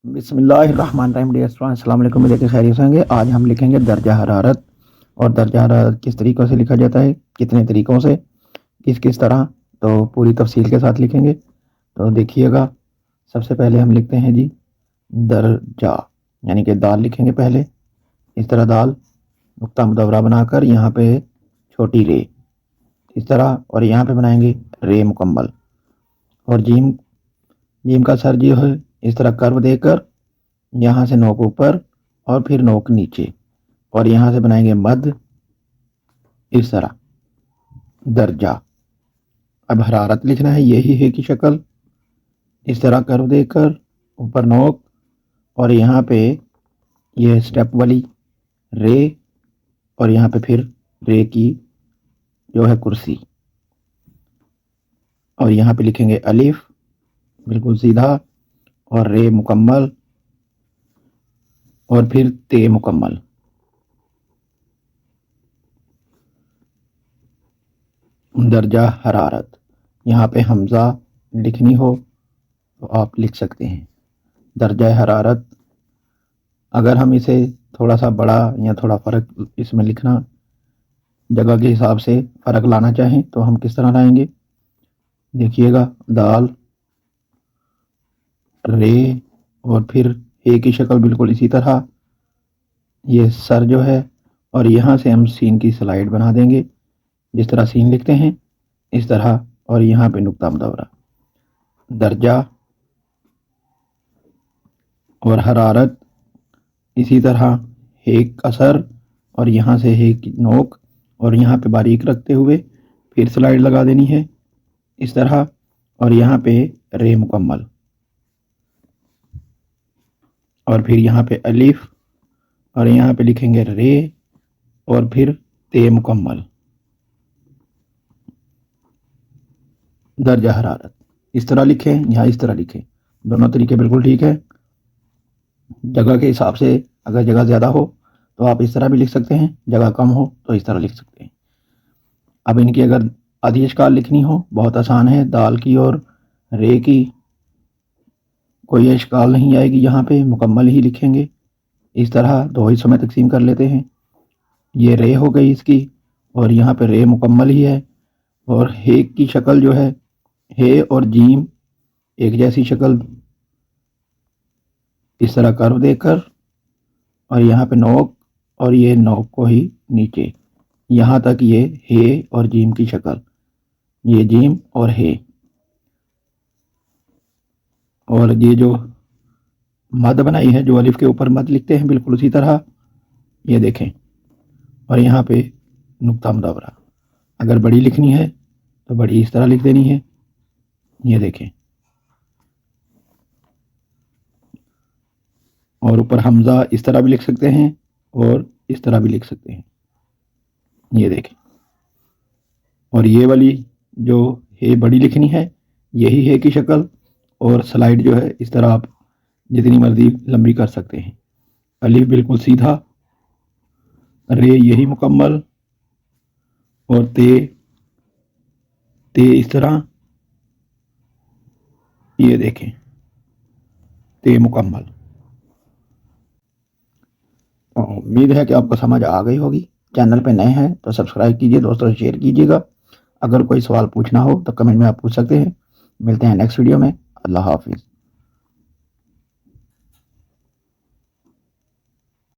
بسم اللہ الرحمن الرحیم ڈیئر اسٹوڈنٹس، السلام علیکم، میرے کے خیریت سے ہوں گے۔ آج ہم لکھیں گے درجہ حرارت، اور درجہ حرارت کس طریقوں سے لکھا جاتا ہے، کتنے طریقوں سے، کس طرح، تو پوری تفصیل کے ساتھ لکھیں گے۔ تو دیکھیے گا، سب سے پہلے ہم لکھتے ہیں جی درجہ، یعنی کہ دال لکھیں گے پہلے، اس طرح دال نقطہ مدورہ بنا کر یہاں پہ چھوٹی رے اس طرح، اور یہاں پہ بنائیں گے رے مکمل، اور جیم کا سر جو ہے اس طرح کرو دے کر یہاں سے نوک اوپر اور پھر نوک نیچے، اور یہاں سے بنائیں گے مد اس طرح درجہ۔ اب حرارت لکھنا ہے، یہی ہے کی شکل، اس طرح کرو دے کر اوپر نوک، اور یہاں پہ یہ سٹیپ والی رے، اور یہاں پہ پھر رے کی جو ہے کرسی، اور یہاں پہ لکھیں گے الف بالکل سیدھا، اور رے مکمل، اور پھر تے مکمل۔ درجہ حرارت، یہاں پہ حمزہ لکھنی ہو تو آپ لکھ سکتے ہیں درجہ حرارت۔ اگر ہم اسے تھوڑا سا بڑا یا تھوڑا فرق اس میں لکھنا جگہ کے حساب سے فرق لانا چاہیں تو ہم کس طرح لائیں گے، دیکھیے گا، دال رے اور پھر اے کی شکل بالکل اسی طرح، یہ سر جو ہے، اور یہاں سے ہم سین کی سلائڈ بنا دیں گے، جس طرح سین لکھتے ہیں اس طرح، اور یہاں پہ نقطہ مدورہ درجہ، اور حرارت اسی طرح ایک اثر، اور یہاں سے ایک نوک، اور یہاں پہ باریک رکھتے ہوئے پھر سلائڈ لگا دینی ہے اس طرح، اور یہاں پہ رے مکمل، اور پھر یہاں پہ الف، اور یہاں پہ لکھیں گے رے، اور پھر تے مکمل۔ درجہ حرارت اس طرح لکھیں یا اس طرح لکھیں، دونوں طریقے بالکل ٹھیک ہے۔ جگہ کے حساب سے اگر جگہ زیادہ ہو تو آپ اس طرح بھی لکھ سکتے ہیں، جگہ کم ہو تو اس طرح لکھ سکتے ہیں۔ اب ان کی اگر آدھی اشکال لکھنی ہو بہت آسان ہے، دال کی اور رے کی کوئی اشکال نہیں آئے گی، یہاں پہ مکمل ہی لکھیں گے اس طرح، دو حصوں میں تقسیم کر لیتے ہیں، یہ رے ہو گئی اس کی، اور یہاں پہ رے مکمل ہی ہے، اور ہے کی شکل جو ہے ہے اور جیم ایک جیسی شکل اس طرح کرو دے کر، اور یہاں پہ نوک، اور یہ نوک کو ہی نیچے، یہاں تک یہ ہے اور جیم کی شکل، یہ جیم اور ہے، اور یہ جو مد بنائی ہے جو الف کے اوپر مد لکھتے ہیں بالکل اسی طرح، یہ دیکھیں، اور یہاں پہ نقطہ مدورہ۔ اگر بڑی لکھنی ہے تو بڑی اس طرح لکھ دینی ہے، یہ دیکھیں، اور اوپر حمزہ اس طرح بھی لکھ سکتے ہیں اور اس طرح بھی لکھ سکتے ہیں، یہ دیکھیں، اور یہ والی جو ہے بڑی لکھنی ہے، یہی ہے کی شکل، اور سلائڈ جو ہے اس طرح آپ جتنی مرضی لمبی کر سکتے ہیں، الف بالکل سیدھا، رے یہی مکمل، اور تے اس طرح، یہ دیکھیں تے مکمل۔ امید ہے کہ آپ کو سمجھ آ گئی ہوگی۔ چینل پہ نئے ہیں تو سبسکرائب کیجئے، دوستوں سے شیئر کیجئے گا۔ اگر کوئی سوال پوچھنا ہو تو کمنٹ میں آپ پوچھ سکتے ہیں۔ ملتے ہیں نیکسٹ ویڈیو میں، اللہ حافظ۔